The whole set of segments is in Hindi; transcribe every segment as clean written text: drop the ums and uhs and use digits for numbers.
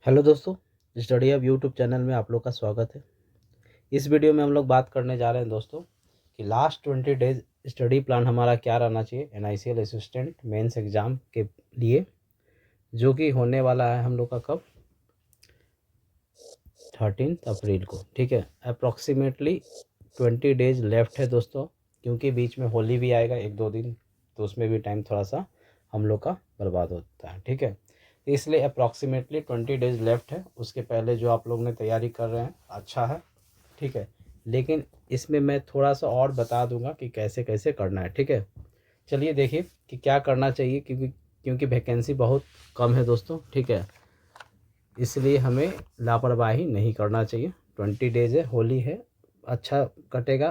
हेलो दोस्तों, स्टडी अब यूट्यूब चैनल में आप लोग का स्वागत है। इस वीडियो में हम लोग बात करने जा रहे हैं दोस्तों कि लास्ट 20 डेज स्टडी प्लान हमारा क्या रहना चाहिए NICL असिस्टेंट मेंस एग्ज़ाम के लिए, जो कि होने वाला है हम लोग का कब 13 अप्रैल को। ठीक है, अप्रॉक्सीमेटली 20 डेज लेफ्ट है दोस्तों, क्योंकि बीच में होली भी आएगा 1-2 दिन, तो उसमें भी टाइम थोड़ा सा हम लोग का बर्बाद होता है। ठीक है, तो इसलिए अप्रॉक्सीमेटली 20 डेज लेफ्ट है। उसके पहले जो आप लोग ने तैयारी कर रहे हैं अच्छा है। ठीक है, लेकिन इसमें मैं थोड़ा सा और बता दूंगा कि कैसे कैसे करना है। ठीक है, चलिए देखिए कि क्या करना चाहिए, क्योंकि वैकेंसी बहुत कम है दोस्तों। ठीक है, इसलिए हमें लापरवाही नहीं करना चाहिए। 20 डेज है, होली है, अच्छा कटेगा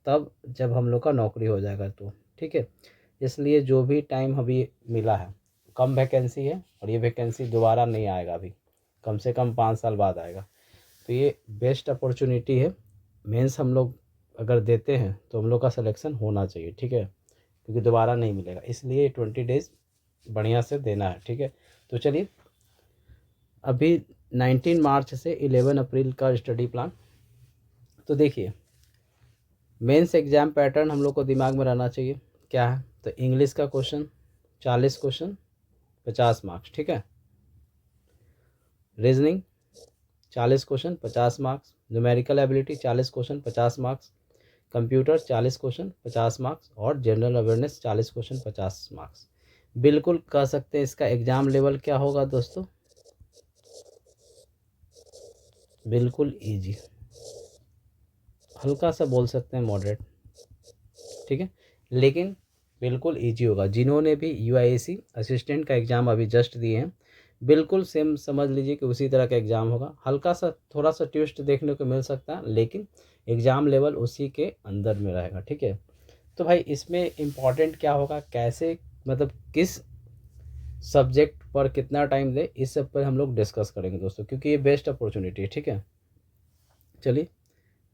तब जब हम लोग का नौकरी हो जाएगा तो। ठीक है, इसलिए जो भी टाइम अभी मिला है, कम वैकेंसी है और ये वैकेंसी दोबारा नहीं आएगा, अभी कम से कम 5 साल बाद आएगा। तो ये बेस्ट अपॉर्चुनिटी है। मेंस हम लोग अगर देते हैं तो हम लोग का सिलेक्शन होना चाहिए। ठीक है, क्योंकि दोबारा नहीं मिलेगा, इसलिए 20 डेज बढ़िया से देना है। ठीक है, तो चलिए अभी 19 मार्च से 11 अप्रैल का स्टडी प्लान। तो देखिए, मेंस एग्ज़ाम पैटर्न हम लोग को दिमाग में रहना चाहिए क्या है। तो इंग्लिश का क्वेश्चन 40 क्वेश्चन 50 मार्क्स। ठीक है, reasoning 40 question 50 marks, numerical ability 40 question 50 marks, computer 40 question 50 marks और जनरल अवेयरनेस 40 क्वेश्चन 50 मार्क्स। बिल्कुल कह सकते हैं इसका एग्ज़ाम लेवल क्या होगा दोस्तों, बिल्कुल इजी, हल्का सा बोल सकते हैं मॉडरेट। ठीक है, लेकिन बिल्कुल इजी होगा। जिन्होंने भी UIAC असिस्टेंट का एग्ज़ाम अभी जस्ट दिए हैं, बिल्कुल सेम समझ लीजिए कि उसी तरह का एग्ज़ाम होगा। हल्का सा थोड़ा सा ट्विस्ट देखने को मिल सकता है, लेकिन एग्ज़ाम लेवल उसी के अंदर में रहेगा। ठीक है, तो भाई इसमें इम्पॉर्टेंट क्या होगा, कैसे मतलब किस सब्जेक्ट पर कितना टाइम दे, इस सब पर हम लोग डिस्कस करेंगे दोस्तों, क्योंकि ये बेस्ट अपॉर्चुनिटी है। ठीक है, चलिए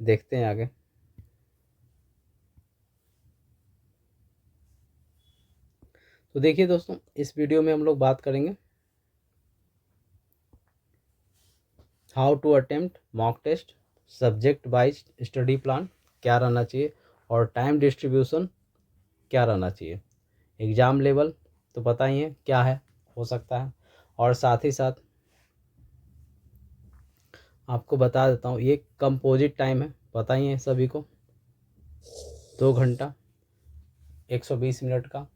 देखते हैं आगे। तो देखिए दोस्तों, इस वीडियो में हम लोग बात करेंगे how to attempt mock test, subject wise study plan क्या रहना चाहिए और टाइम डिस्ट्रीब्यूशन क्या रहना चाहिए। एग्ज़ाम लेवल तो पता ही है क्या है, हो सकता है, और साथ ही साथ आपको बता देता हूँ ये कंपोजिट टाइम है, पता ही है सभी को, 2 घंटा 120 मिनट का।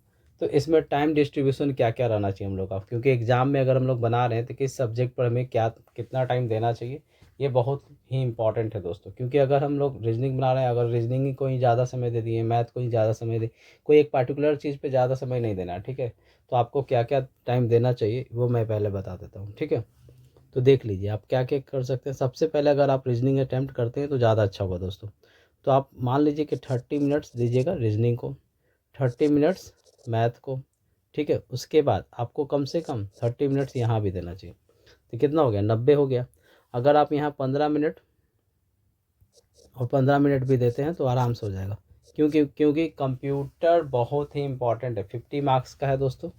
तो इसमें टाइम डिस्ट्रीब्यूशन क्या क्या रहना चाहिए हम लोग का, क्योंकि एग्ज़ाम में अगर हम लोग बना रहे हैं तो किस सब्जेक्ट पर हमें क्या कितना टाइम देना चाहिए, ये बहुत ही इंपॉर्टेंट है दोस्तों। क्योंकि अगर हम लोग रीजनिंग बना रहे हैं, अगर रीजनिंग ही कोई ज़्यादा समय दे दिए, मैथ को ही ज़्यादा समय दे, कोई एक पार्टिकुलर चीज़ पे ज़्यादा समय नहीं देना है। ठीक है, तो आपको क्या क्या टाइम देना चाहिए वो मैं पहले बता देता हूँ। ठीक है, तो देख लीजिए आप क्या क्या कर सकते हैं। सबसे पहले अगर आप रीजनिंग अटैम्प्ट करते हैं तो ज़्यादा अच्छा होगा दोस्तों। तो आप मान लीजिए कि 30 मिनट्स दीजिएगा रीजनिंग को, 30 मिनट्स मैथ को। ठीक है, उसके बाद आपको कम से कम 30 मिनट्स यहाँ भी देना चाहिए। तो कितना हो गया, 90 हो गया। अगर आप यहाँ 15 मिनट और 15 मिनट भी देते हैं तो आराम से हो जाएगा। क्योंकि कंप्यूटर बहुत ही इंपॉर्टेंट है, 50 मार्क्स का है दोस्तों।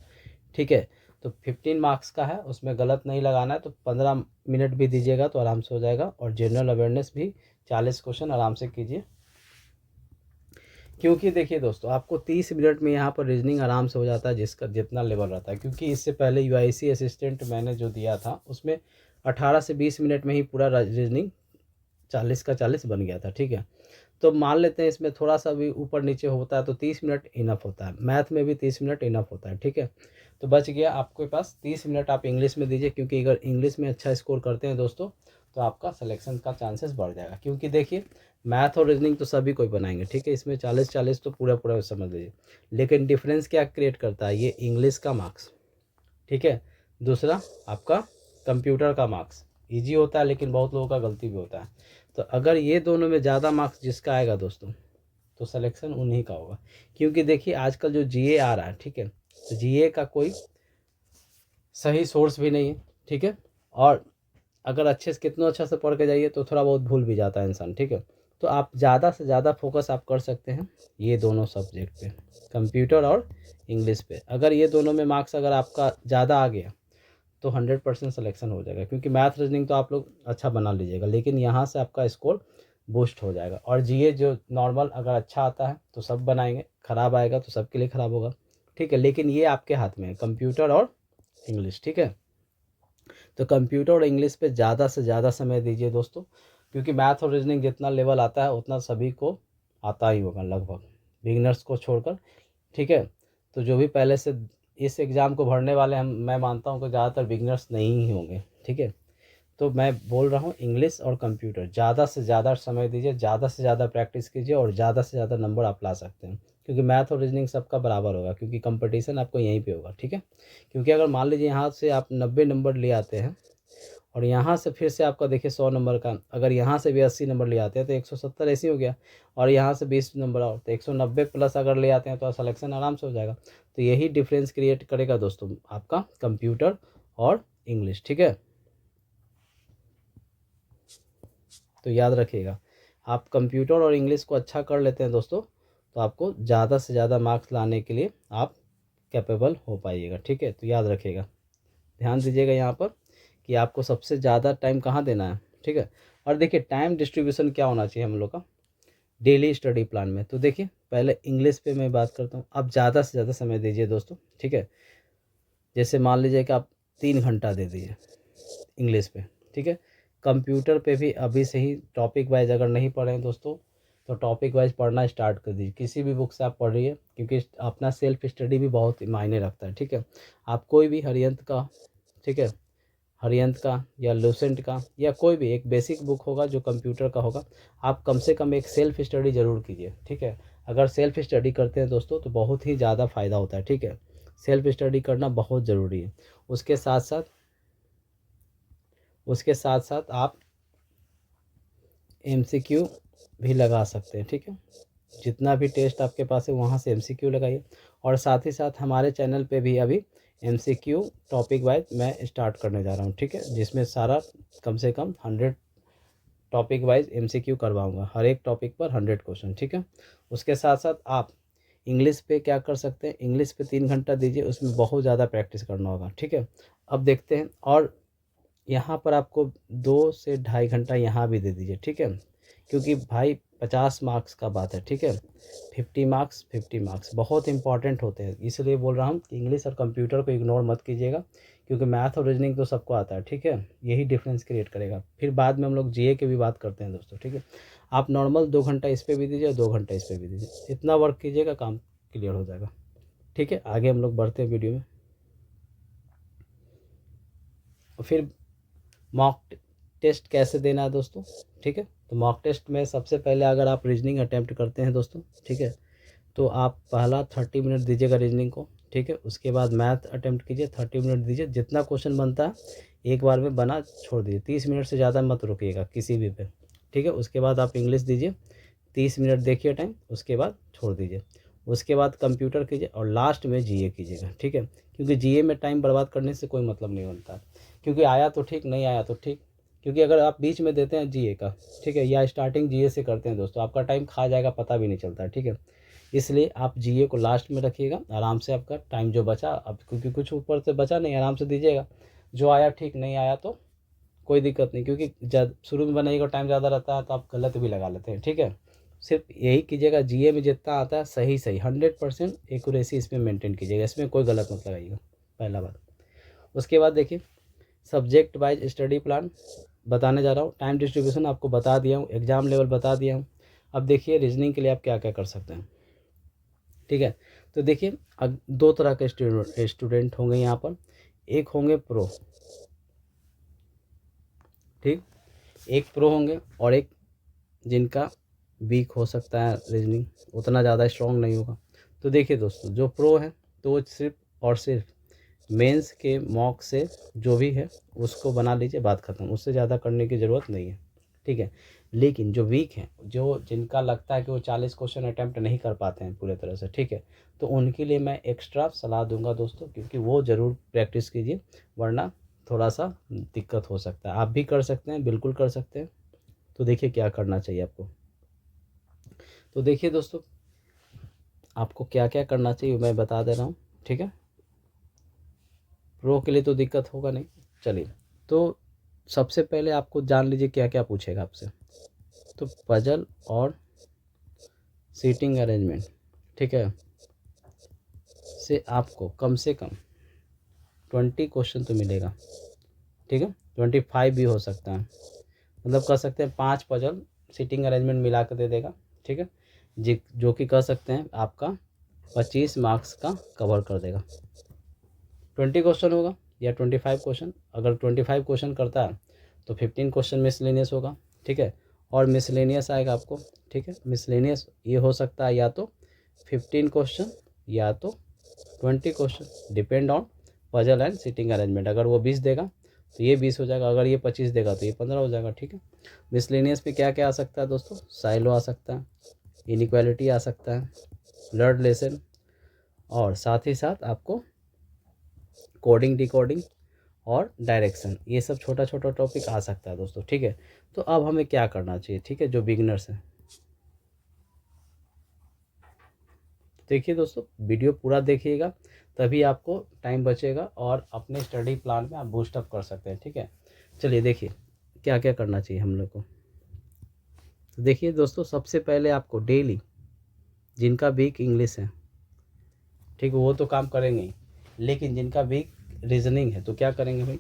ठीक है, तो 15 मार्क्स का है, उसमें गलत नहीं लगाना है। तो 15 मिनट भी दीजिएगा तो आराम से हो जाएगा। और जनरल अवेयरनेस भी 40 क्वेश्चन आराम से कीजिए, क्योंकि देखिए दोस्तों आपको 30 मिनट में यहाँ पर रीजनिंग आराम से हो जाता है, जिसका जितना लेवल रहता है। क्योंकि इससे पहले UIC असिस्टेंट मैंने जो दिया था उसमें 18 से 20 मिनट में ही पूरा रीजनिंग 40 का 40 बन गया था। ठीक है, तो मान लेते हैं इसमें थोड़ा सा भी ऊपर नीचे होता है तो 30 मिनट इनफ होता है। मैथ में भी 30 मिनट इनफ होता है। ठीक है, तो बच गया आपके पास 30 मिनट। आप इंग्लिश में दीजिए, क्योंकि अगर इंग्लिश में अच्छा स्कोर करते हैं दोस्तों तो आपका सिलेक्शन का चांसेस बढ़ जाएगा। क्योंकि देखिए मैथ और रीजनिंग तो सभी कोई बनाएंगे। ठीक है, इसमें 40-40 तो पूरा पूरा समझ लीजिए, लेकिन डिफरेंस क्या क्रिएट करता है, ये इंग्लिश का मार्क्स। ठीक है, दूसरा आपका कंप्यूटर का मार्क्स ईजी होता है, लेकिन बहुत लोगों का गलती भी होता है। तो अगर ये दोनों में ज़्यादा मार्क्स जिसका आएगा दोस्तों, तो सिलेक्शन उन्हीं का होगा। क्योंकि देखिए आजकल जो GA आ रहा है, ठीक है, तो GA का कोई सही सोर्स भी नहीं है। ठीक है, और अगर अच्छे से कितना अच्छा से पढ़ के जाइए तो थोड़ा बहुत भूल भी जाता है इंसान। ठीक है, तो आप ज़्यादा से ज़्यादा फोकस आप कर सकते हैं ये दोनों सब्जेक्ट पे, कंप्यूटर और इंग्लिश पे। अगर ये दोनों में मार्क्स अगर आपका ज़्यादा आ गया तो 100% सिलेक्शन हो जाएगा, क्योंकि मैथ रीजनिंग तो आप लोग अच्छा बना लीजिएगा, लेकिन यहाँ से आपका स्कोर बूस्ट हो जाएगा। और जीए जो नॉर्मल अगर अच्छा आता है तो सब बनाएंगे, ख़राब आएगा तो सबके लिए ख़राब होगा, ठीक है। लेकिन ये आपके हाथ में है, कंप्यूटर और इंग्लिश, ठीक है। तो कंप्यूटर और इंग्लिश पे ज़्यादा से ज़्यादा समय दीजिए दोस्तों, क्योंकि मैथ और रीजनिंग जितना लेवल आता है उतना सभी को आता ही होगा लगभग, बिगिनर्स को छोड़कर, ठीक है। तो जो भी पहले से इस एग्ज़ाम को भरने वाले हम, मैं मानता हूँ कि ज़्यादातर बिगिनर्स नहीं ही होंगे, ठीक है। तो मैं बोल रहा हूँ इंग्लिश और कंप्यूटर ज़्यादा से ज़्यादा समय दीजिए, ज़्यादा से ज़्यादा प्रैक्टिस कीजिए और ज़्यादा से ज़्यादा नंबर आप ला सकते हैं, क्योंकि मैथ और रीजनिंग सबका बराबर होगा, क्योंकि कंपटीशन आपको यहीं पे होगा, ठीक है। क्योंकि अगर मान लीजिए यहाँ से आप 90 नंबर ले आते हैं और यहाँ से फिर से आपका देखिए 100 नंबर का, अगर यहाँ से भी 80 नंबर ले आते हैं तो 170 ऐसे ही हो गया, और यहाँ से 20 नंबर और तो 190 प्लस अगर ले आते हैं तो सिलेक्शन आराम से हो जाएगा। तो यही डिफरेंस क्रिएट करेगा दोस्तों आपका कंप्यूटर और इंग्लिश, ठीक है। तो याद रखिएगा, आप कंप्यूटर और इंग्लिश को अच्छा कर लेते हैं दोस्तों, तो आपको ज़्यादा से ज़्यादा मार्क्स लाने के लिए आप कैपेबल हो पाइएगा, ठीक है। तो याद रखिएगा, ध्यान दीजिएगा यहाँ पर कि आपको सबसे ज़्यादा टाइम कहाँ देना है, ठीक है। और देखिए टाइम डिस्ट्रीब्यूशन क्या होना चाहिए हम लोग का डेली स्टडी प्लान में। तो देखिए पहले इंग्लिश पे मैं बात करता हूँ, आप ज़्यादा से ज़्यादा समय दीजिए दोस्तों, ठीक है। जैसे मान लीजिए कि आप 3 घंटा दे दीजिए इंग्लिश पे, ठीक है। कंप्यूटर पे भी अभी से ही टॉपिक वाइज अगर नहीं पढ़े हैं दोस्तों, तो टॉपिक वाइज पढ़ना स्टार्ट कर दीजिए, किसी भी बुक से आप पढ़ रही है, क्योंकि अपना सेल्फ स्टडी भी बहुत मायने रखता है, ठीक है। आप कोई भी हरियंत का, ठीक है, हरियंत का या लूसेंट का या कोई भी एक बेसिक बुक होगा जो कंप्यूटर का होगा, आप कम से कम एक सेल्फ स्टडी ज़रूर कीजिए, ठीक है। अगर सेल्फ स्टडी करते हैं दोस्तों तो बहुत ही ज़्यादा फ़ायदा होता है, ठीक है। सेल्फ स्टडी करना बहुत ज़रूरी है। उसके साथ साथ आप एमसीक्यू भी लगा सकते हैं, ठीक है। जितना भी टेस्ट आपके पास है वहाँ से एमसीक्यू लगाइए, और साथ ही साथ हमारे चैनल पे भी अभी एमसीक्यू टॉपिक वाइज मैं स्टार्ट करने जा रहा हूँ, ठीक है, जिसमें सारा कम से कम 100 टॉपिक वाइज एमसीक्यू करवाऊँगा, हर एक टॉपिक पर 100 क्वेश्चन, ठीक है। उसके साथ साथ आप इंग्लिश पे क्या कर सकते हैं, इंग्लिश पे 3 घंटा दीजिए, उसमें बहुत ज़्यादा प्रैक्टिस करना होगा, ठीक है। अब देखते हैं, और यहाँ पर आपको 2 से ढाई घंटा यहाँ भी दे दीजिए, ठीक है, क्योंकि भाई 50 मार्क्स का बात है, ठीक है। 50 मार्क्स बहुत इंपॉर्टेंट होते हैं, इसलिए बोल रहा हूँ कि इंग्लिश और कंप्यूटर को इग्नोर मत कीजिएगा, क्योंकि मैथ और रीजनिंग तो सबको आता है, ठीक है। यही डिफरेंस क्रिएट करेगा। फिर बाद में हम लोग जीए की भी बात करते हैं दोस्तों, ठीक है। आप नॉर्मल 2 घंटा इस पर भी दीजिए, 2 घंटा इस पर भी दीजिए, इतना वर्क कीजिएगा, काम क्लियर हो जाएगा, ठीक है। आगे हम लोग बढ़ते हैं वीडियो में। और फिर मॉक टेस्ट कैसे देना है दोस्तों, ठीक है। तो मॉक टेस्ट में सबसे पहले अगर आप रीजनिंग अटैम्प्ट करते हैं दोस्तों, ठीक है, तो आप पहला 30 मिनट दीजिएगा रीजनिंग को, ठीक है। उसके बाद मैथ अटैम्प्ट कीजिए, 30 मिनट दीजिए, जितना क्वेश्चन बनता है एक बार में बना छोड़ दीजिए, 30 मिनट से ज़्यादा मत रुकिएगा किसी भी पे, ठीक है। उसके बाद आप इंग्लिश दीजिए, 30 मिनट देखिए टाइम, उसके बाद छोड़ दीजिए। उसके बाद कंप्यूटर कीजिए और लास्ट में जीए कीजिएगा, ठीक है, क्योंकि जीए में टाइम बर्बाद करने से कोई मतलब नहीं बनता, क्योंकि आया तो ठीक, नहीं आया तो ठीक। क्योंकि अगर आप बीच में देते हैं जीए का, ठीक है, या स्टार्टिंग जीए से करते हैं दोस्तों, आपका टाइम खा जाएगा, पता भी नहीं चलता है, ठीक है। इसलिए आप जीए को लास्ट में रखिएगा, आराम से आपका टाइम जो बचा, अब क्योंकि कुछ ऊपर से बचा नहीं, आराम से दीजिएगा, जो आया ठीक, नहीं आया तो कोई दिक्कत नहीं, क्योंकि जब शुरू में बनाइएगा टाइम ज़्यादा रहता है तो आप गलत भी लगा लेते हैं, ठीक है। सिर्फ यही कीजिएगा, जीए में जितना आता है सही सही 100% एक्यूरेसी इसमें मेंटेन कीजिएगा, इसमें कोई गलत मत लगाइएगा, पहला बात। उसके बाद देखिए सब्जेक्ट वाइज स्टडी प्लान बताने जा रहा हूँ, टाइम डिस्ट्रीब्यूशन आपको बता दिया हूँ, एग्ज़ाम लेवल बता दिया हूँ। अब देखिए रीजनिंग के लिए आप क्या क्या कर सकते हैं, ठीक है। तो देखिए अब 2 तरह के स्टूडेंट होंगे यहाँ पर, एक होंगे प्रो, ठीक, एक प्रो होंगे और एक जिनका वीक हो सकता है, रीजनिंग उतना ज़्यादा स्ट्रॉन्ग नहीं होगा। तो देखिए दोस्तों, जो प्रो है तो वो सिर्फ और सिर्फ मेंस के मॉक से जो भी है उसको बना लीजिए, बात ख़त्म, उससे ज़्यादा करने की ज़रूरत नहीं है, ठीक है। लेकिन जो वीक हैं, जो जिनका लगता है कि वो 40 क्वेश्चन अटैम्प्ट नहीं कर पाते हैं पूरे तरह से, ठीक है, तो उनके लिए मैं एक्स्ट्रा सलाह दूंगा दोस्तों, क्योंकि वो ज़रूर प्रैक्टिस कीजिए, वरना थोड़ा सा दिक्कत हो सकता है। आप भी कर सकते हैं, बिल्कुल कर सकते हैं। तो देखिए क्या करना चाहिए आपको। तो देखिए दोस्तों, आपको क्या क्या करना चाहिए मैं बता दे रहा हूँ, ठीक है। प्रो के लिए तो दिक्कत होगा नहीं। चलिए, तो सबसे पहले आपको जान लीजिए क्या क्या पूछेगा आपसे। तो पजल और सीटिंग अरेंजमेंट, ठीक है, से आपको कम से कम 20 क्वेश्चन तो मिलेगा, ठीक है। 25 भी हो सकता है, मतलब कह सकते हैं 5 पजल सीटिंग अरेंजमेंट मिला कर दे देगा, ठीक है, जो कि कह सकते हैं आपका 25 मार्क्स का कवर कर देगा। 20 क्वेश्चन होगा या 25 क्वेश्चन। अगर 25 क्वेश्चन करता है तो 15 क्वेश्चन मिसलेनियस होगा, ठीक है। और मिसलेनियस आएगा आपको, ठीक है। मिसलेनियस ये हो सकता है या तो 15 क्वेश्चन या तो 20 question, depend on puzzle and seating arrangement. अगर वो 20 देगा तो ये 20 हो जाएगा, अगर ये 25 देगा तो ये 15 हो जाएगा, ठीक है। मिसलेनियस में क्या क्या आ सकता है दोस्तों? साइलो आ सकता है, इनइक्वालिटी आ सकता है, ब्लड रिलेशन, और साथ ही साथ आपको कोडिंग डिकोडिंग और डायरेक्शन, ये सब छोटा छोटा टॉपिक आ सकता है दोस्तों, ठीक है। तो अब हमें क्या करना चाहिए, ठीक है, जो बिगनर्स हैं, देखिए दोस्तों वीडियो पूरा देखिएगा, तभी आपको टाइम बचेगा और अपने स्टडी प्लान में आप बूस्टअप कर सकते हैं, ठीक है। चलिए देखिए क्या क्या करना चाहिए हम लोग को। तो देखिए दोस्तों, सबसे पहले आपको डेली, जिनका वीक इंग्लिश है, ठीक है, वो तो काम करेंगे ही, लेकिन जिनका वीक रीजनिंग है तो क्या करेंगे भाई?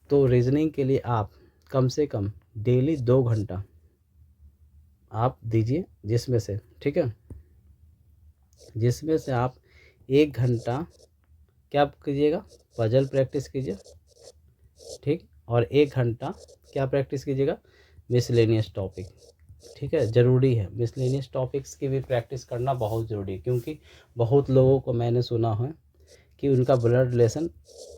तो रीजनिंग के लिए आप कम से कम डेली 2 घंटा आप दीजिए, जिसमें से, ठीक है, जिसमें से आप 1 घंटा क्या कीजिएगा? पजल प्रैक्टिस कीजिए, ठीक। और 1 घंटा क्या प्रैक्टिस कीजिएगा? मिसलेनियस टॉपिक, ठीक है। ज़रूरी है, मिसलेनियस टॉपिक्स की भी प्रैक्टिस करना बहुत ज़रूरी है, क्योंकि बहुत लोगों को मैंने सुना है कि उनका ब्लड रिलेशन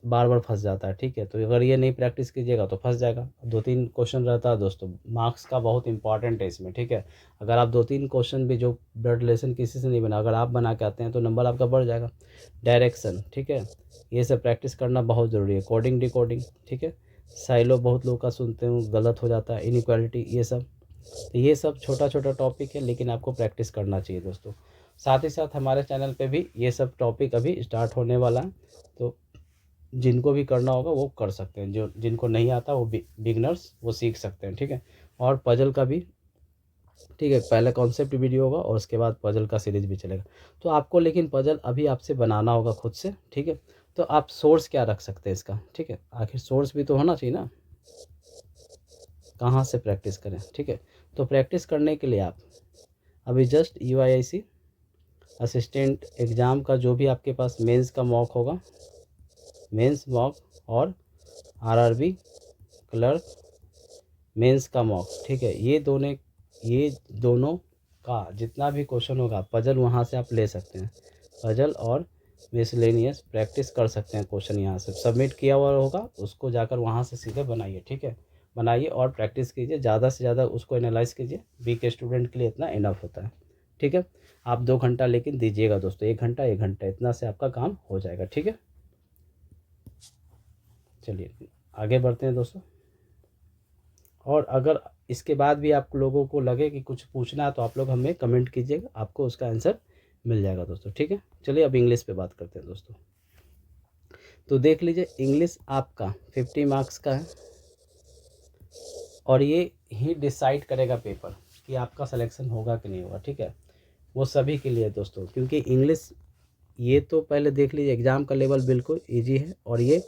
बार बार फंस जाता है, ठीक है। तो अगर ये नहीं प्रैक्टिस कीजिएगा तो फंस जाएगा। 2-3 क्वेश्चन रहता है दोस्तों, मार्क्स का बहुत इंपॉर्टेंट है इसमें, ठीक है। अगर आप 2-3 क्वेश्चन भी जो ब्लड रिलेशन किसी से नहीं बना, अगर आप बना के आते हैं तो नंबर आपका बढ़ जाएगा। डायरेक्शन, ठीक है, ये सब प्रैक्टिस करना बहुत ज़रूरी है। कोडिंग डिकोडिंग, ठीक है। साइलो बहुत लोग का सुनते हूँ गलत हो जाता है, इनइक्वालिटी, ये सब, तो ये सब छोटा छोटा टॉपिक है, लेकिन आपको प्रैक्टिस करना चाहिए दोस्तों। साथ ही साथ हमारे चैनल पे भी ये सब टॉपिक अभी स्टार्ट होने वाला है, तो जिनको भी करना होगा वो कर सकते हैं, जो जिनको नहीं आता वो बिगनर्स वो सीख सकते हैं, ठीक है। और पजल का भी, ठीक है, पहले कॉन्सेप्ट वीडियो होगा और उसके बाद पजल का सीरीज भी चलेगा। तो आपको लेकिन पजल अभी आपसे बनाना होगा खुद से, ठीक है। तो आप सोर्स क्या रख सकते हैं इसका, ठीक है, आखिर सोर्स भी तो होना चाहिए ना, कहाँ से प्रैक्टिस करें, ठीक है। तो प्रैक्टिस करने के लिए आप अभी जस्ट UIIC असिस्टेंट एग्ज़ाम का जो भी आपके पास मेंस का मॉक होगा, मेंस मॉक, और RRB क्लर्क मेंस का मॉक, ठीक है, ये दोनों का जितना भी क्वेश्चन होगा पजल वहाँ से आप ले सकते हैं। पजल और मिसलेनियस प्रैक्टिस कर सकते हैं, क्वेश्चन यहाँ से सबमिट किया हुआ होगा, उसको जाकर वहाँ से सीधे बनाइए, ठीक है। बनाइए और प्रैक्टिस कीजिए, ज़्यादा से ज़्यादा उसको एनालाइज कीजिए। वीक स्टूडेंट के लिए इतना इनफ होता है, ठीक है। आप 2 घंटा लेकिन दीजिएगा दोस्तों, 1 घंटा इतना से आपका काम हो जाएगा, ठीक है। चलिए आगे बढ़ते हैं दोस्तों। और अगर इसके बाद भी आप लोगों को लगे कि कुछ पूछना है तो आप लोग हमें कमेंट कीजिएगा, आपको उसका आंसर मिल जाएगा दोस्तों, ठीक है। चलिए अब इंग्लिश पे बात करते हैं दोस्तों। तो देख लीजिए, इंग्लिश आपका 50 मार्क्स का है, और ये ही डिसाइड करेगा पेपर कि आपका सिलेक्शन होगा कि नहीं होगा, ठीक है। वो सभी के लिए दोस्तों, क्योंकि इंग्लिश, ये तो पहले देख लीजिए एग्ज़ाम का लेवल बिल्कुल ईजी है, और ये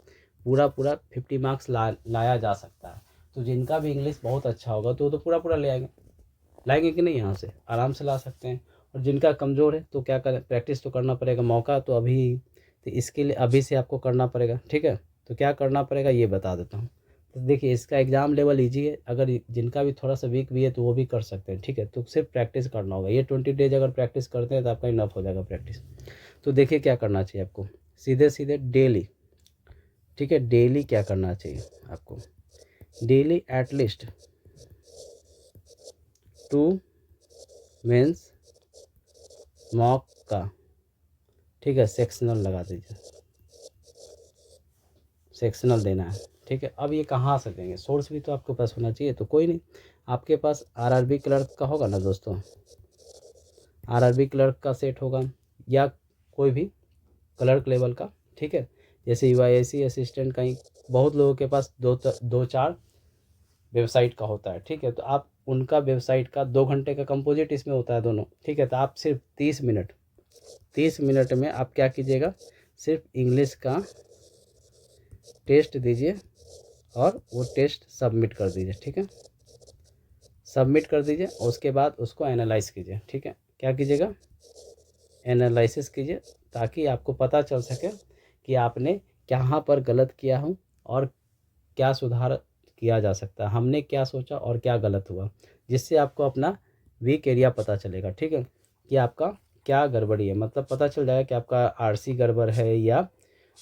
पूरा 50 मार्क्स लाया जा सकता है। तो जिनका भी इंग्लिश बहुत अच्छा होगा तो वो तो पूरा ले आएंगे, लाएंगे कि नहीं, यहाँ से आराम से ला सकते हैं। और जिनका कमज़ोर है तो क्या करें, प्रैक्टिस तो करना पड़ेगा, मौका तो अभी, तो इसके लिए अभी से आपको करना पड़ेगा, ठीक है। तो क्या करना पड़ेगा ये बता देता हूँ। तो देखिए, इसका एग्ज़ाम लेवल ईजी है, अगर जिनका भी थोड़ा सा वीक भी है तो वो भी कर सकते हैं, ठीक है। तो सिर्फ प्रैक्टिस करना होगा, ये 20 डेज अगर प्रैक्टिस करते हैं तो आपका इनफ हो जाएगा प्रैक्टिस। तो देखिए क्या करना चाहिए आपको, सीधे सीधे डेली, ठीक है, डेली क्या करना चाहिए आपको, डेली एटलीस्ट 2 मेंस मॉक का, ठीक है, सेक्शनल लगा दीजिए, सेक्शनल देना है, ठीक है। अब ये कहाँ से देंगे, सोर्स भी तो आपके पास होना चाहिए। तो कोई नहीं, आपके पास RRB क्लर्क का होगा ना दोस्तों, RRB क्लर्क का सेट होगा, या कोई भी क्लर्क लेवल का, ठीक है, जैसे यूआईएसी असिस्टेंट कहीं बहुत लोगों के पास दो चार वेबसाइट का होता है, ठीक है। तो आप उनका वेबसाइट का 2 घंटे का कंपोजिट इसमें होता है दोनों, ठीक है। तो आप सिर्फ 30 मिनट में आप क्या कीजिएगा, सिर्फ इंग्लिश का टेस्ट दीजिए और वो टेस्ट सबमिट कर दीजिए, ठीक है। सबमिट कर दीजिए, उसके बाद उसको एनालाइज कीजिए, ठीक है। क्या कीजिएगा, एनालिसिस कीजिए, ताकि आपको पता चल सके कि आपने कहाँ पर गलत किया हूँ और क्या सुधार किया जा सकता है, हमने क्या सोचा और क्या गलत हुआ, जिससे आपको अपना वीक एरिया पता चलेगा, ठीक है, कि आपका क्या गड़बड़ी है। मतलब पता चल जाएगा कि आपका आरसी गड़बड़ है, या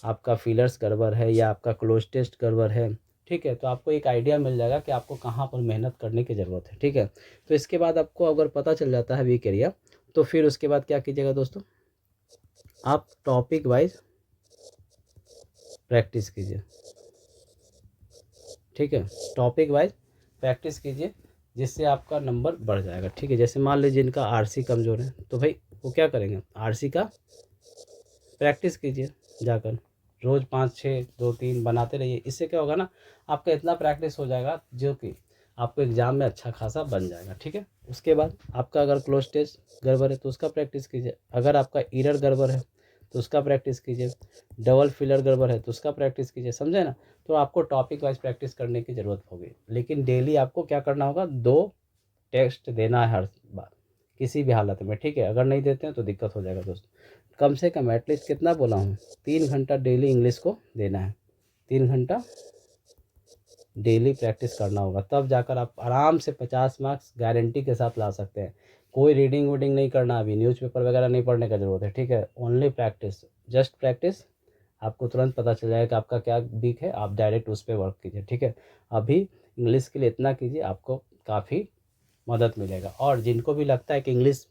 आपका फिलर्स गड़बड़ है, या आपका क्लोज टेस्ट गड़बड़ है, ठीक है। तो आपको एक आइडिया मिल जाएगा कि आपको कहाँ पर मेहनत करने की ज़रूरत है, ठीक है। तो इसके बाद आपको अगर पता चल जाता है वीक एरिया, तो फिर उसके बाद क्या कीजिएगा दोस्तों, आप टॉपिक वाइज प्रैक्टिस कीजिए, ठीक है। टॉपिक वाइज प्रैक्टिस कीजिए, जिससे आपका नंबर बढ़ जाएगा, ठीक है। जैसे मान लीजिए जिनका आरसी कमज़ोर है, तो भाई वो क्या करेंगे, आरसी का प्रैक्टिस कीजिए जाकर, रोज़ 5 6 2 3 बनाते रहिए। इससे क्या होगा ना, आपका इतना प्रैक्टिस हो जाएगा जो कि आपको एग्ज़ाम में अच्छा खासा बन जाएगा, ठीक है। उसके बाद आपका अगर क्लोज टेस्ट गड़बड़ है तो उसका प्रैक्टिस कीजिए, अगर आपका एरर गड़बड़ है तो उसका प्रैक्टिस कीजिए, डबल फिलर गड़बड़ है तो उसका प्रैक्टिस कीजिए, समझे ना। तो आपको टॉपिक वाइज प्रैक्टिस करने की ज़रूरत होगी, लेकिन डेली आपको क्या करना होगा, 2 टेस्ट देना है हर बार, किसी भी हालत में, ठीक है। अगर नहीं देते हैं तो दिक्कत हो जाएगा दोस्तों। कम से कम एटलीस्ट कितना बोला हूँ, 3 घंटा डेली इंग्लिश को देना है, 3 घंटा डेली प्रैक्टिस करना होगा, तब जाकर आप आराम से 50 मार्क्स गारंटी के साथ ला सकते हैं। कोई रीडिंग वीडिंग नहीं करना, अभी न्यूज़पेपर वगैरह नहीं पढ़ने का ज़रूरत है, ठीक है। ओनली प्रैक्टिस, जस्ट प्रैक्टिस, आपको तुरंत पता चल जाएगा कि आपका क्या वीक है, आप डायरेक्ट उस पर वर्क कीजिए, ठीक है। अभी इंग्लिश के लिए इतना कीजिए, आपको काफ़ी मदद मिलेगा। और जिनको भी लगता है कि इंग्लिश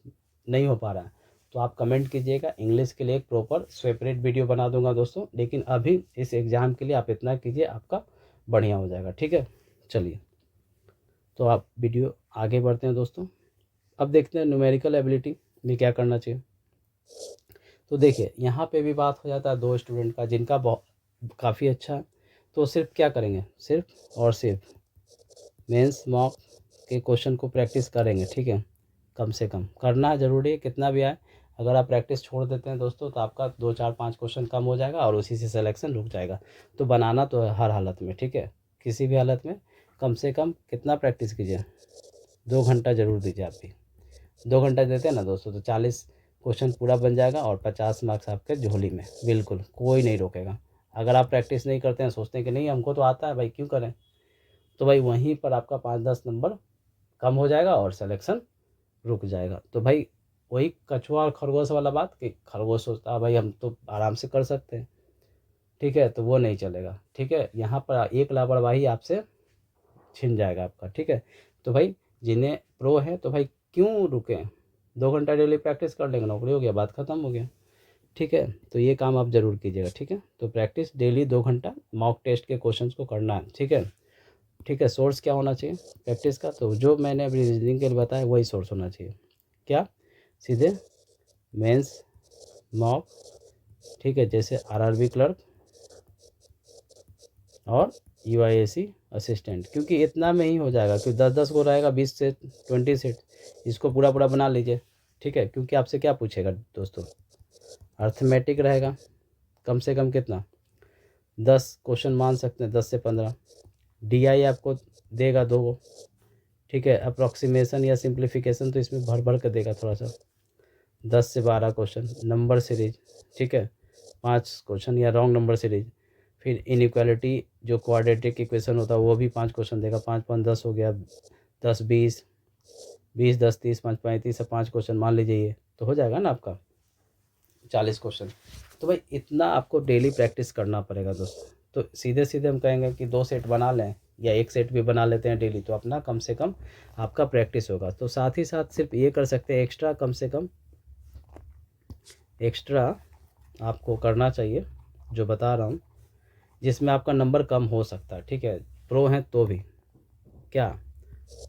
नहीं हो पा रहा है, तो आप कमेंट कीजिएगा, इंग्लिश के लिए एक प्रॉपर सेपरेट वीडियो बना दूंगा दोस्तों। लेकिन अभी इस एग्ज़ाम के लिए आप इतना कीजिए, आपका बढ़िया हो जाएगा, ठीक है। चलिए, तो आप वीडियो आगे बढ़ते हैं दोस्तों। अब देखते हैं न्यूमेरिकल एबिलिटी में क्या करना चाहिए। तो देखिए, यहाँ पे भी बात हो जाता है 2 स्टूडेंट का जिनका बहुत काफ़ी अच्छा है, तो सिर्फ क्या करेंगे, सिर्फ और सिर्फ मेंस मॉक के क्वेश्चन को प्रैक्टिस करेंगे, ठीक है। कम से कम करना ज़रूरी है, कितना भी आए। अगर आप प्रैक्टिस छोड़ देते हैं दोस्तों, तो आपका 2 4 5 क्वेश्चन कम हो जाएगा और उसी से सिलेक्शन रुक जाएगा। तो बनाना तो है हर हालत में, ठीक है, किसी भी हालत में कम से कम कितना प्रैक्टिस कीजिए, 2 घंटा ज़रूर दीजिए। आप भी 2 घंटा देते हैं ना दोस्तों, तो 40 क्वेश्चन पूरा बन जाएगा और 50 मार्क्स आपके झोली में, बिल्कुल कोई नहीं रोकेगा। अगर आप प्रैक्टिस नहीं करते हैं, सोचते हैं कि नहीं हमको तो आता है भाई, क्यों करें, तो भाई वहीं पर आपका 5 10 नंबर कम हो जाएगा और सिलेक्शन रुक जाएगा। तो भाई वही कछुआ और खरगोश वाला बात, कि खरगोश सोचता है भाई हम तो आराम से कर सकते हैं, ठीक है, तो वो नहीं चलेगा, ठीक है। यहाँ पर एक लापरवाही आपसे छिन जाएगा आपका, ठीक है। तो भाई जिन्हें प्रो है, तो भाई क्यों रुकें, 2 घंटा डेली प्रैक्टिस कर लेंगे, नौकरी हो गया, बात ख़त्म हो गया, ठीक है। तो ये काम आप ज़रूर कीजिएगा, ठीक है। तो प्रैक्टिस डेली 2 घंटा मॉक टेस्ट के क्वेश्चंस को करना है, ठीक है, ठीक है। सोर्स क्या होना चाहिए प्रैक्टिस का, तो जो मैंने अभी रीजनिंग के लिए बताया वही सोर्स होना चाहिए, क्या, सीधे मेंस मॉक, ठीक है, जैसे आरआरबी क्लर्क और यूआईएसी असिस्टेंट, क्योंकि इतना में ही हो जाएगा, क्योंकि 10 10 को रहेगा, 20 से 20 सेट, इसको पूरा पूरा बना लीजिए, ठीक है। क्योंकि आपसे क्या पूछेगा दोस्तों, अर्थमेटिक रहेगा, कम से कम कितना, 10 क्वेश्चन मान सकते हैं, 10 से 15। डीआई आपको देगा 2, ठीक है। अप्रॉक्सीमेशन या सिंप्लीफिकेशन तो इसमें भर भर कर देगा थोड़ा सा, 10 से 12 क्वेश्चन। नंबर सीरीज, ठीक है, 5 क्वेश्चन या रॉन्ग नंबर सीरीज। फिर इनइक्वालिटी जो क्वाड्रेटिक इक्वेशन होता है वो भी 5 क्वेश्चन देगा, 5 5 10 हो गया, 10 20 20 10 30 5 35 से 5 क्वेश्चन मान लीजिए, ये तो हो जाएगा ना आपका 40 क्वेश्चन। तो भाई इतना आपको डेली प्रैक्टिस करना पड़ेगा दोस्तों। तो सीधे सीधे हम कहेंगे कि 2 सेट बना लें या 1 सेट भी बना लेते हैं डेली, तो अपना कम से कम आपका प्रैक्टिस होगा। तो साथ ही साथ सिर्फ ये कर सकते हैं, एक्स्ट्रा कम से कम एक्स्ट्रा आपको करना चाहिए, जो बता रहा हूँ, जिसमें आपका नंबर कम हो सकता है, ठीक है। प्रो हैं तो भी क्या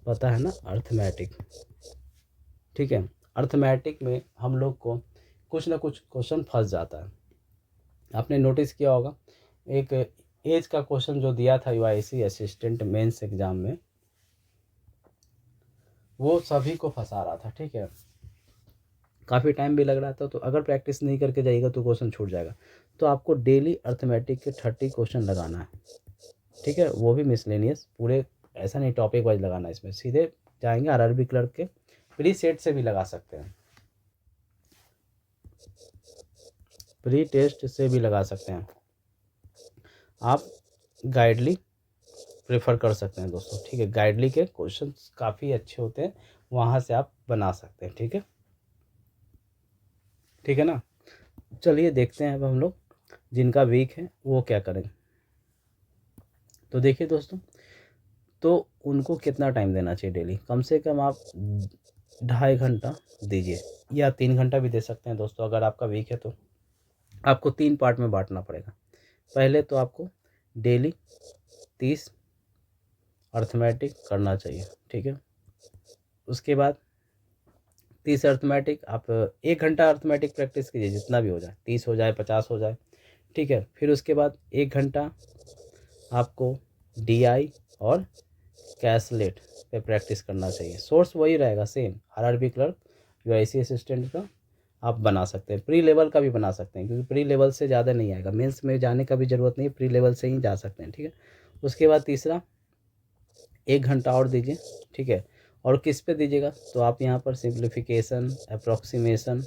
पता है ना, अर्थमेटिक, ठीक है। अर्थमेटिक में हम लोग को कुछ ना कुछ क्वेश्चन फंस जाता है, आपने नोटिस किया होगा। एक एज का क्वेश्चन जो दिया था यूआईसी असिस्टेंट मेंस एग्ज़ाम में, वो सभी को फंसा रहा था, ठीक है। काफ़ी टाइम भी लग रहा था, तो अगर प्रैक्टिस नहीं करके जाइएगा तो क्वेश्चन छूट जाएगा। तो आपको डेली अर्थमेटिक के 30 क्वेश्चन लगाना है, ठीक है, वो भी मिसलेनियस, पूरे ऐसा नहीं टॉपिक वाइज लगाना है, इसमें सीधे जाएंगे आरआरबी क्लर्क के प्री सेट से भी लगा सकते हैं, प्री टेस्ट से भी लगा सकते हैं, आप गाइडली प्रेफर कर सकते हैं दोस्तों, ठीक है। गाइडली के क्वेश्चन काफ़ी अच्छे होते हैं, वहाँ से आप बना सकते हैं, ठीक है, ठीक है ना। चलिए देखते हैं अब हम लोग जिनका वीक है वो क्या करें। तो देखिए दोस्तों, तो उनको कितना टाइम देना चाहिए डेली, कम से कम आप 2.5 घंटा दीजिए, या 3 घंटा भी दे सकते हैं दोस्तों। अगर आपका वीक है तो आपको 3 पार्ट में बांटना पड़ेगा। पहले तो आपको डेली 30 अर्थमेटिक करना चाहिए, ठीक है। उसके बाद 30 अर्थमेटिक, आप 1 घंटा अर्थमेटिक प्रैक्टिस कीजिए, जितना भी हो जाए, 30 हो जाए 50 हो जाए, ठीक है। फिर उसके बाद 1 घंटा आपको डीआई और कैसलेट पे प्रैक्टिस करना चाहिए। सोर्स वही रहेगा same, RRB clerk, UIC assistant का आप बना सकते हैं, प्री लेवल का भी बना सकते हैं, क्योंकि प्री लेवल से ज़्यादा नहीं आएगा, मेंस में जाने का भी ज़रूरत नहीं है, प्री लेवल से ही जा सकते हैं, ठीक है। उसके बाद तीसरा 1 घंटा और दीजिए, ठीक है। और किस पे दीजिएगा, तो आप यहाँ पर सिंप्लीफिकेशन, अप्रॉक्सीमेशन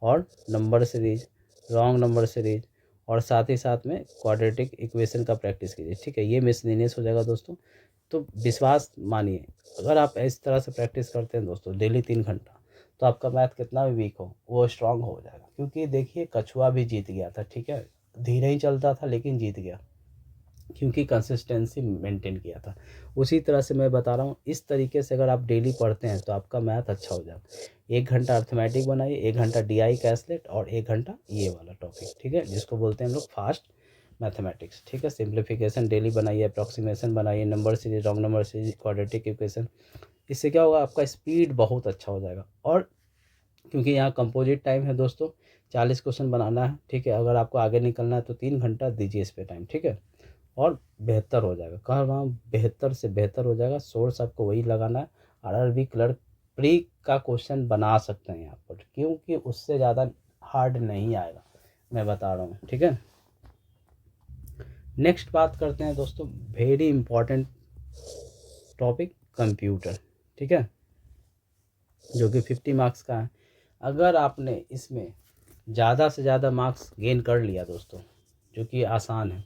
और number series, wrong number series, और साथ ही साथ में क्वाड्रेटिक इक्वेशन का प्रैक्टिस कीजिए, ठीक है। ये मिसलेनियस हो जाएगा दोस्तों। तो विश्वास मानिए, अगर आप इस तरह से प्रैक्टिस करते हैं दोस्तों डेली 3 घंटा, तो आपका मैथ कितना भी वीक हो वो स्ट्रांग हो जाएगा। क्योंकि देखिए कछुआ भी जीत गया था, ठीक है, धीरे ही चलता था लेकिन जीत गया, क्योंकि कंसिस्टेंसी मेंटेन किया था। उसी तरह से मैं बता रहा हूँ, इस तरीके से अगर आप डेली पढ़ते हैं तो आपका मैथ अच्छा हो जाएगा। 1 घंटा अर्थमेटिक बनाइए, 1 घंटा डीआई कैसलेट, और 1 घंटा ये वाला टॉपिक, ठीक है, जिसको बोलते हैं हम लोग फास्ट मैथमेटिक्स, ठीक है। सिंप्लीफिकेशन डेली बनाइए, अप्रॉक्सीमेशन बनाइए, number series, wrong number series, quadratic equation. इससे क्या होगा, आपका स्पीड बहुत अच्छा हो जाएगा। और क्योंकि यहाँ कंपोजिट टाइम है दोस्तों, 40 क्वेश्चन बनाना है, ठीक है। अगर आपको आगे निकलना है तो 3 घंटा दीजिए इस पे टाइम, ठीक है। और बेहतर हो जाएगा, कह रहा हूँ बेहतर से बेहतर हो जाएगा। सोर्स आपको वही लगाना है, आरआरबी क्लर्क प्री का क्वेश्चन बना सकते हैं यहाँ पर, क्योंकि उससे ज़्यादा हार्ड नहीं आएगा, मैं बता रहा हूँ, ठीक है। नेक्स्ट बात करते हैं दोस्तों, वेरी इंपॉर्टेंट टॉपिक कंप्यूटर, ठीक है, जो कि 50 मार्क्स का है। अगर आपने इसमें ज़्यादा से ज़्यादा मार्क्स गेन कर लिया दोस्तों, जो कि आसान है,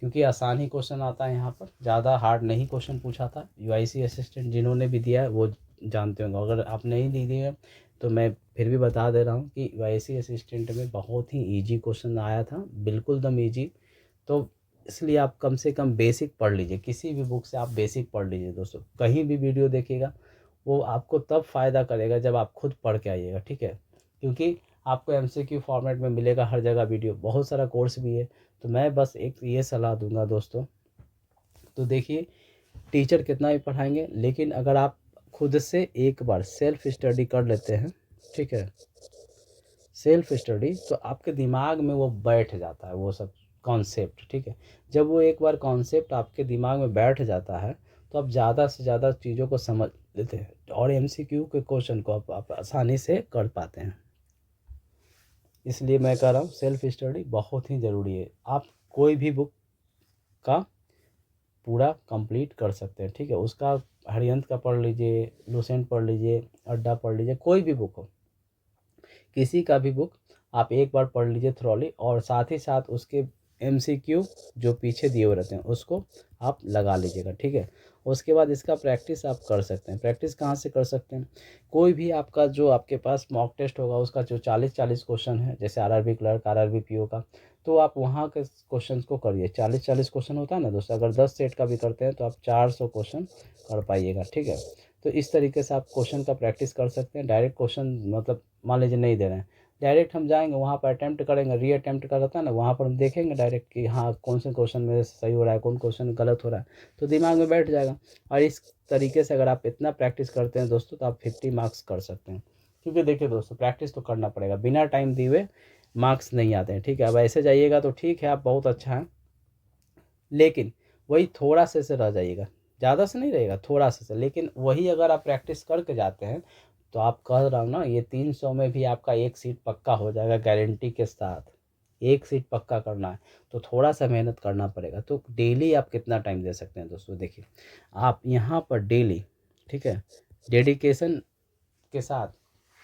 क्योंकि आसान ही क्वेश्चन आता है यहाँ पर, ज़्यादा हार्ड नहीं क्वेश्चन पूछा था। यूआईसी असिस्टेंट जिन्होंने भी दिया है वो जानते होंगे, अगर आप नहीं दिए तो मैं फिर भी बता दे रहा हूँ कि यूआईसी असिस्टेंट में बहुत ही इजी क्वेश्चन आया था, बिल्कुल दम इजी। तो इसलिए आप कम से कम बेसिक पढ़ लीजिए, किसी भी बुक से आप बेसिक पढ़ लीजिए दोस्तों। कहीं भी वीडियो देखिएगा वो आपको तब फ़ायदा करेगा जब आप खुद पढ़ के आइएगा, ठीक है। क्योंकि आपको एमसीक्यू फॉर्मेट में मिलेगा हर जगह वीडियो, बहुत सारा कोर्स भी है। तो मैं बस एक ये सलाह दूंगा दोस्तों, तो देखिए टीचर कितना भी पढ़ाएंगे, लेकिन अगर आप खुद से एक बार सेल्फ स्टडी कर लेते हैं, ठीक है, सेल्फ स्टडी, तो आपके दिमाग में वो बैठ जाता है वो सब कॉन्सेप्ट, ठीक है। जब वो एक बार कॉन्सेप्ट आपके दिमाग में बैठ जाता है तो आप ज़्यादा से ज़्यादा चीज़ों को समझ लेते हैं और एमसीक्यू के क्वेश्चन को आप आसानी से कर पाते हैं। इसलिए मैं कह रहा हूँ सेल्फ स्टडी बहुत ही ज़रूरी है। आप कोई भी बुक का पूरा कंप्लीट कर सकते हैं, ठीक है। उसका हरियंत का पढ़ लीजिए, लुसेंट पढ़ लीजिए, अड्डा पढ़ लीजिए, कोई भी बुक हो, किसी का भी बुक आप एक बार पढ़ लीजिए थ्रोली, और साथ ही साथ उसके एमसीक्यू जो पीछे दिए हुए रहते हैं उसको आप लगा लीजिएगा, ठीक है। उसके बाद इसका प्रैक्टिस आप कर सकते हैं। प्रैक्टिस कहाँ से कर सकते हैं, कोई भी आपका जो आपके पास मॉक टेस्ट होगा उसका जो 40-40 क्वेश्चन है, जैसे आरआरबी क्लर्क, आरआरबी पीओ का, तो आप वहाँ के क्वेश्चन को करिए। 40-40 क्वेश्चन होता है ना दोस्तों, अगर 10 सेट का भी करते हैं तो आप 400 क्वेश्चन कर पाइएगा, ठीक है। तो इस तरीके से आप क्वेश्चन का प्रैक्टिस कर सकते हैं। डायरेक्ट क्वेश्चन मतलब मान लीजिए नहीं दे रहे हैं, डायरेक्ट हम जाएंगे वहाँ पर अटैम्प्ट करेंगे, री अटैम्प्ट का रहता है ना, वहाँ पर हम देखेंगे डायरेक्ट कि हाँ कौन से क्वेश्चन मेरे से सही हो रहा है, कौन क्वेश्चन गलत हो रहा है, तो दिमाग में बैठ जाएगा। और इस तरीके से अगर आप इतना प्रैक्टिस करते हैं दोस्तों तो आप 50 मार्क्स कर सकते हैं। क्योंकि देखिए दोस्तों प्रैक्टिस तो करना पड़ेगा, बिना टाइम दिए हुए मार्क्स नहीं आते हैं, ठीक है। अब ऐसे जाइएगा तो ठीक है, आप बहुत अच्छा है, लेकिन वही थोड़ा से रह जाइएगा, ज़्यादा से नहीं रहेगा, थोड़ा से, लेकिन वही अगर आप प्रैक्टिस करके जाते हैं तो आप कह रहा हूँ ना, ये 300 में भी आपका एक सीट पक्का हो जाएगा गारंटी के साथ। एक सीट पक्का करना है तो थोड़ा सा मेहनत करना पड़ेगा। तो डेली आप कितना टाइम दे सकते हैं दोस्तों, देखिए आप यहाँ पर डेली, ठीक है, डेडिकेशन के साथ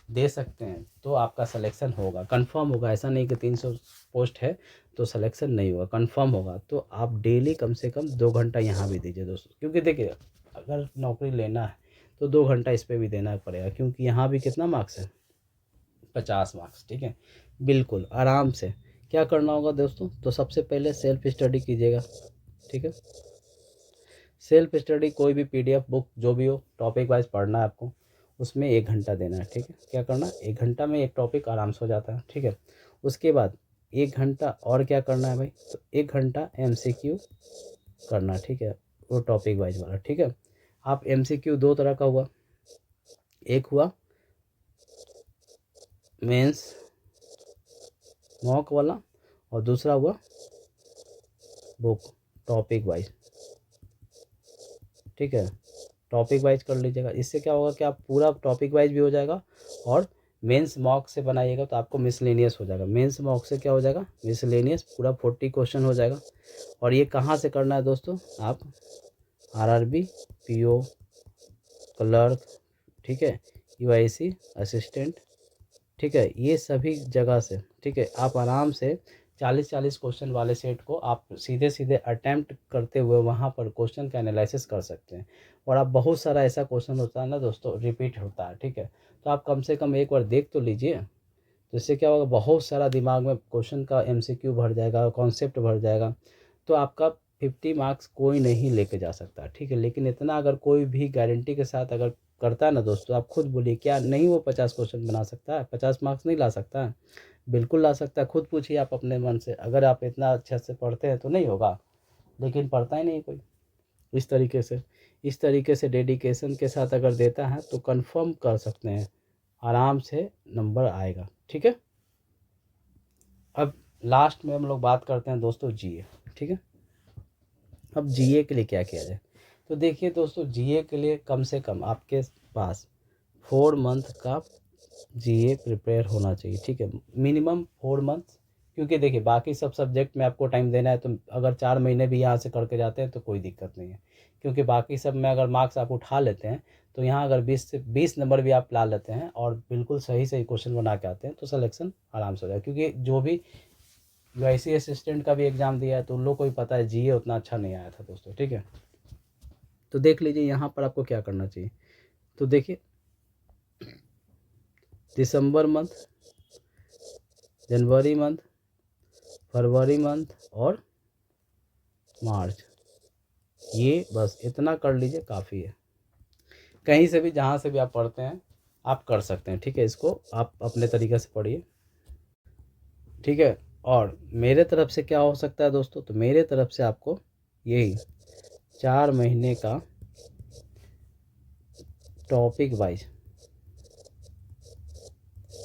दे सकते हैं तो आपका सिलेक्शन होगा, कंफर्म होगा। ऐसा नहीं कि 300 पोस्ट है तो सिलेक्शन नहीं होगा, कंफर्म होगा। तो आप डेली कम से कम 2 घंटा यहाँ भी दीजिए दोस्तों, क्योंकि देखिए अगर नौकरी लेना है तो 2 घंटा इस पे भी देना पड़ेगा, क्योंकि यहाँ भी कितना मार्क्स है, 50 मार्क्स, ठीक है। बिल्कुल आराम से क्या करना होगा दोस्तों, तो सबसे पहले सेल्फ स्टडी कीजिएगा, ठीक है। सेल्फ स्टडी कोई भी पीडीएफ बुक जो भी हो, टॉपिक वाइज पढ़ना है आपको, उसमें 1 घंटा देना है, ठीक है। क्या करना है, 1 घंटा में एक टॉपिक आराम से हो जाता है, ठीक है। उसके बाद 1 घंटा और क्या करना है भाई, तो 1 घंटा एमसीक्यू करना, ठीक है, वो टॉपिक वाइज वाला, ठीक है। आप एमसीक्यू 2 तरह का हुआ, एक हुआ मेंस मॉक वाला और दूसरा हुआ बुक टॉपिक वाइज, ठीक है। टॉपिक वाइज कर लीजिएगा, इससे क्या होगा कि आप पूरा टॉपिक वाइज भी हो जाएगा, और मेंस मॉक से बनाइएगा तो आपको मिसलेनियस हो जाएगा। मेंस मॉक से क्या हो जाएगा, मिसलेनियस, पूरा 40 क्वेश्चन हो जाएगा। और ये कहाँ से करना है दोस्तों, आप आरआरबी, पीओ, क्लर्क, ठीक है, यूआईसी असिस्टेंट, ठीक है, ये सभी जगह से, ठीक है, आप आराम से 40-40 क्वेश्चन वाले सेट को आप सीधे सीधे अटैम्प्ट करते हुए वहाँ पर क्वेश्चन का एनालिसिस कर सकते हैं। और आप बहुत सारा ऐसा क्वेश्चन होता है ना दोस्तों, रिपीट होता है, ठीक है, तो आप कम से कम एक बार देख तो लीजिए। तो इससे क्या होगा, बहुत सारा दिमाग में क्वेश्चन का एमसीक्यू भर जाएगा, कॉन्सेप्ट भर जाएगा। तो आपका 50 मार्क्स कोई नहीं लेके जा सकता, ठीक है। लेकिन इतना अगर कोई भी गारंटी के साथ अगर करता है ना दोस्तों, आप खुद बोलिए क्या नहीं वो 50 क्वेश्चन बना सकता है, 50 मार्क्स नहीं ला सकता है, बिल्कुल ला सकता है। खुद पूछिए आप अपने मन से, अगर आप इतना अच्छे से पढ़ते हैं तो नहीं होगा, लेकिन पढ़ता ही नहीं कोई। इस तरीके से डेडिकेशन के साथ अगर देता है तो कंफर्म कर सकते हैं, आराम से नंबर आएगा, ठीक है। अब लास्ट में हम लोग बात करते हैं दोस्तों जीए, ठीक है। अब जीए के लिए क्या किया जाए, तो देखिए दोस्तों, जीए के लिए कम से कम आपके पास 4 मंथ का जीए प्रिपेयर होना चाहिए, ठीक है, मिनिमम 4 मंथ। क्योंकि देखिए बाकी सब सब्जेक्ट में आपको टाइम देना है, तो अगर 4 महीने भी यहाँ से करके जाते हैं तो कोई दिक्कत नहीं है। क्योंकि बाकी सब में अगर मार्क्स आप उठा लेते हैं तो यहाँ अगर 20 से 20 नंबर भी आप ला लेते हैं और बिल्कुल सही सही क्वेश्चन बना के आते हैं तो सिलेक्शन आराम से हो जाएगा। क्योंकि जो भी यूआईसी असिस्टेंट का भी एग्ज़ाम दिया है तो उन लोग को भी पता है जीए उतना अच्छा नहीं आया था दोस्तों, ठीक है। तो देख लीजिए यहाँ पर आपको क्या करना चाहिए, तो देखिए दिसंबर मंथ, जनवरी मंथ, फरवरी मंथ और मार्च, ये बस इतना कर लीजिए, काफ़ी है। कहीं से भी जहाँ से भी आप पढ़ते हैं आप कर सकते हैं, ठीक है। इसको आप अपने तरीके से पढ़िए, ठीक है। और मेरे तरफ से क्या हो सकता है दोस्तों, तो मेरे तरफ से आपको यही 4 महीने का टॉपिक वाइज,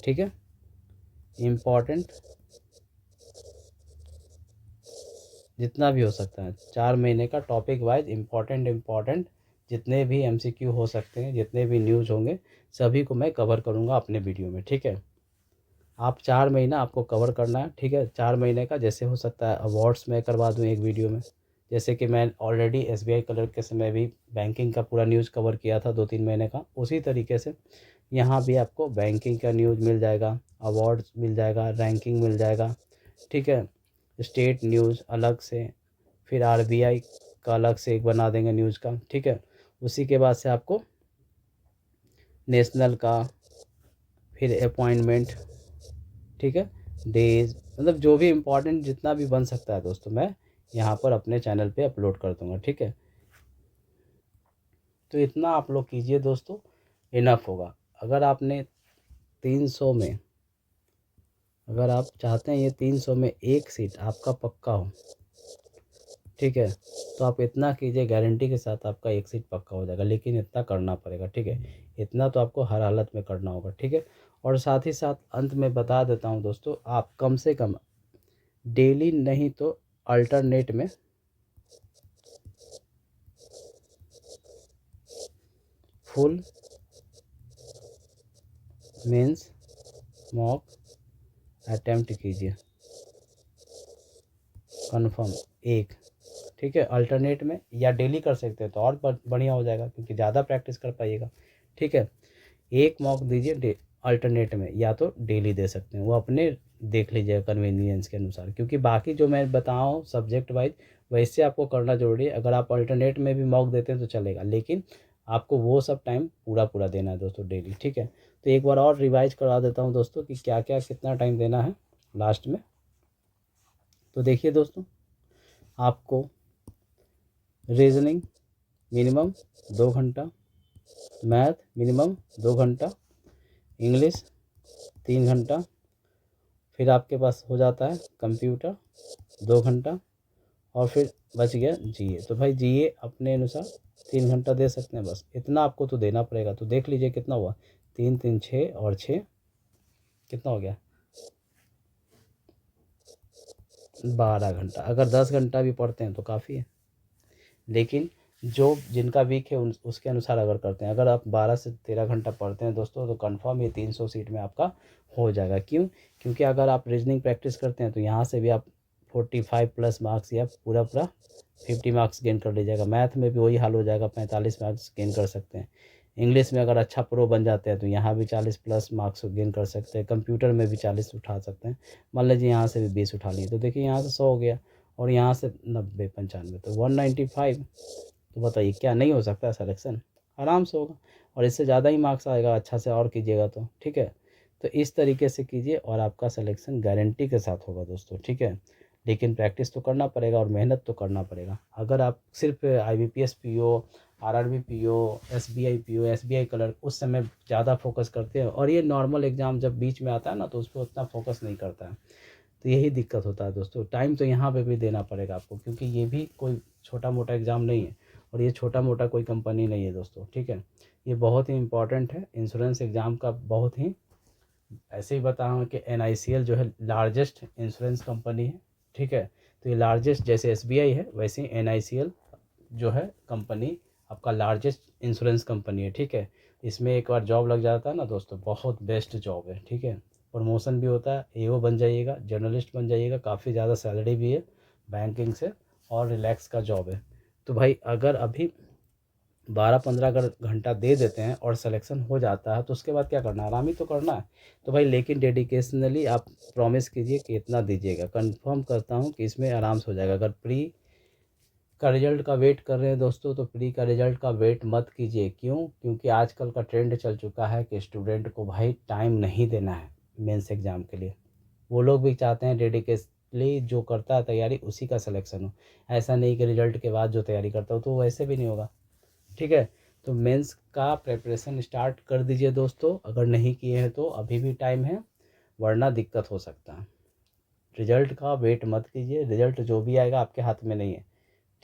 ठीक है, इम्पॉर्टेंट जितना भी हो सकता है, 4 महीने का टॉपिक वाइज इम्पॉर्टेंट जितने भी एमसीक्यू हो सकते हैं, जितने भी न्यूज़ होंगे, सभी को मैं कवर करूँगा अपने वीडियो में, ठीक है। आप 4 महीना आपको कवर करना है, ठीक है। 4 महीने का जैसे हो सकता है अवार्ड्स मैं करवा दूँ एक वीडियो में, जैसे कि मैं ऑलरेडी एसबीआई क्लर्क के समय भी बैंकिंग का पूरा न्यूज़ कवर किया था 2-3 महीने का, उसी तरीके से यहाँ भी आपको बैंकिंग का न्यूज़ मिल जाएगा, अवार्ड्स मिल जाएगा, रैंकिंग मिल जाएगा, ठीक है। स्टेट न्यूज़ अलग से, फिर आरबीआई का अलग से एक बना देंगे न्यूज़ का, ठीक है। उसी के बाद से आपको नेशनल का, फिर अपॉइंटमेंट, ठीक है, डेज, मतलब जो भी इम्पोर्टेंट जितना भी बन सकता है दोस्तों, मैं यहाँ पर अपने चैनल पे अपलोड कर दूँगा, ठीक है। तो इतना आप लोग कीजिए दोस्तों, इनफ होगा। अगर आपने 300 में, अगर आप चाहते हैं ये 300 में एक सीट आपका पक्का हो, ठीक है, तो आप इतना कीजिए, गारंटी के साथ आपका एक सीट पक्का हो जाएगा। लेकिन इतना करना पड़ेगा, ठीक है, इतना तो आपको हर हालत में करना होगा, ठीक है। और साथ ही साथ अंत में बता देता हूँ दोस्तों, आप कम से कम डेली नहीं तो अल्टरनेट में फुल मेंस मॉक अटेम्प्ट कीजिए, कन्फर्म एक, ठीक है। अल्टरनेट में या डेली कर सकते हैं तो और बढ़िया हो जाएगा, क्योंकि ज़्यादा प्रैक्टिस कर पाइएगा, ठीक है। एक मॉक दीजिए अल्टरनेट में, या तो डेली दे सकते हैं, वो अपने देख लीजिएगा कन्वीनियंस के अनुसार, क्योंकि बाकी जो मैं बताऊँ सब्जेक्ट वाइज वैसे आपको करना जरूरी है। अगर आप अल्टरनेट में भी मॉक देते हैं तो चलेगा, लेकिन आपको वो सब टाइम पूरा पूरा देना है दोस्तों डेली, ठीक है। तो एक बार और रिवाइज करा देता हूँ दोस्तों कि क्या क्या कितना टाइम देना है लास्ट में। तो देखिए दोस्तों, आपको रीजनिंग मिनिमम 2 घंटा, मैथ मिनिमम 2 घंटा, इंग्लिश 3 घंटा, फिर आपके पास हो जाता है कंप्यूटर 2 घंटा, और फिर बच गया जीए। तो भाई जीए अपने अनुसार 3 घंटा दे सकते हैं, बस इतना आपको तो देना पड़ेगा। तो देख लीजिए कितना हुआ, 3 3 6 और 6 कितना हो गया, 12 घंटा। अगर 10 घंटा भी पढ़ते हैं तो काफ़ी है, लेकिन जो जिनका वीक है उसके अनुसार अगर करते हैं, अगर आप 12 से 13 घंटा पढ़ते हैं दोस्तों तो कंफर्म ये 300 सीट में आपका हो जाएगा। क्यों? क्योंकि अगर आप रीजनिंग प्रैक्टिस करते हैं तो यहाँ से भी आप 45 प्लस मार्क्स या पूरा पूरा 50 मार्क्स गेन कर लीजिएगा। मैथ में भी वही हाल हो जाएगा, 45 मार्क्स गेन कर सकते हैं। इंग्लिश में अगर अच्छा प्रो बन जाते हैं तो यहाँ भी 40 प्लस मार्क्स गेन कर सकते हैं। कंप्यूटर में भी 40 उठा सकते हैं। मान लीजिए यहाँ से भी 20 उठा लिए तो देखिए यहाँ से 100 हो गया, और यहाँ से 90 95 तो 195। तो बताइए क्या नहीं हो सकता सिलेक्शन? आराम से होगा, और इससे ज़्यादा ही मार्क्स आएगा अच्छा से और कीजिएगा तो, ठीक है। तो इस तरीके से कीजिए और आपका सिलेक्शन गारंटी के साथ होगा दोस्तों, ठीक है। लेकिन प्रैक्टिस तो करना पड़ेगा और मेहनत तो करना पड़ेगा। अगर आप सिर्फ IBPS PO, RRB PO, SBI PO, SBI clerk उस समय ज़्यादा फोकस करते हैं, और ये नॉर्मल एग्ज़ाम जब बीच में आता है ना तो उस पर उतना फोकस नहीं करता है। तो यही दिक्कत होता है दोस्तों। टाइम तो यहाँ पे भी देना पड़ेगा आपको, क्योंकि ये भी कोई छोटा मोटा एग्ज़ाम नहीं है, और ये छोटा मोटा कोई कंपनी नहीं है दोस्तों, ठीक है। ये बहुत ही इंपॉर्टेंट है, इंश्योरेंस एग्ज़ाम का बहुत ही। ऐसे ही बताऊँ कि NICL जो है लार्जेस्ट इंश्योरेंस कंपनी है, ठीक है। तो ये लार्जेस्ट जैसे SBI है वैसे ही NICL जो है कंपनी आपका लार्जेस्ट इंश्योरेंस कंपनी है, ठीक है। इसमें एक बार जॉब लग जाता है ना दोस्तों, बहुत बेस्ट जॉब है, ठीक है। प्रमोशन भी होता है, AO बन जाइएगा, जर्नलिस्ट बन जाइएगा, काफ़ी ज़्यादा सैलरी भी है बैंकिंग से, और रिलैक्स का जॉब है। तो भाई अगर अभी 12-15 अगर घंटा दे देते हैं और सिलेक्शन हो जाता है तो उसके बाद क्या करना है? आराम ही तो करना है। तो भाई लेकिन डेडिकेशनली आप प्रॉमिस कीजिए कि इतना दीजिएगा। कंफर्म करता हूँ कि इसमें आराम से हो जाएगा। अगर प्री का रिजल्ट का वेट कर रहे हैं दोस्तों तो प्री का रिजल्ट का वेट मत कीजिए। क्यों? क्योंकि आजकल का ट्रेंड चल चुका है कि स्टूडेंट को भाई टाइम नहीं देना है मेंस एग्ज़ाम के लिए। वो लोग भी चाहते हैं डेडिकेटली जो करता है तैयारी उसी का सिलेक्शन हो। ऐसा नहीं कि रिजल्ट के बाद जो तैयारी करता हो, तो वैसे भी नहीं होगा, ठीक है। तो मेंस का प्रिपरेशन स्टार्ट कर दीजिए दोस्तों, अगर नहीं किए हैं तो अभी भी टाइम है, वरना दिक्कत हो सकता है। रिजल्ट का वेट मत कीजिए, रिजल्ट जो भी आएगा आपके हाथ में नहीं है,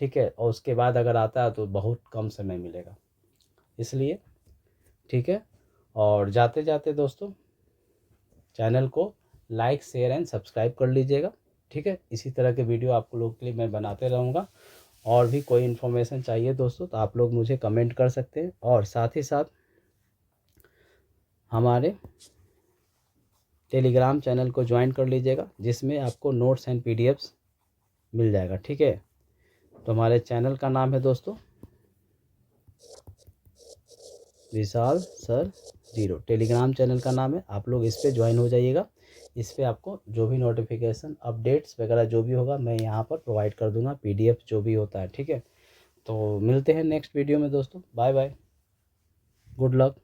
ठीक है। और उसके बाद अगर आता है तो बहुत कम समय मिलेगा, इसलिए, ठीक है। और जाते जाते दोस्तों चैनल को लाइक शेयर एंड सब्सक्राइब कर लीजिएगा, ठीक है। इसी तरह के वीडियो आप लोगों के लिए मैं बनाते रहूँगा। और भी कोई इन्फॉर्मेशन चाहिए दोस्तों तो आप लोग मुझे कमेंट कर सकते हैं, और साथ ही साथ हमारे टेलीग्राम चैनल को ज्वाइन कर लीजिएगा, जिसमें आपको नोट्स एंड PDFs मिल जाएगा, ठीक है। तो हमारे चैनल का नाम है दोस्तों विशाल सर 0, टेलीग्राम चैनल का नाम है। आप लोग इस पर ज्वाइन हो जाइएगा। इस पर आपको जो भी नोटिफिकेशन अपडेट्स वगैरह जो भी होगा मैं यहाँ पर प्रोवाइड कर दूँगा, PDF जो भी होता है, ठीक है। तो मिलते हैं नेक्स्ट वीडियो में दोस्तों। Bye bye, good luck.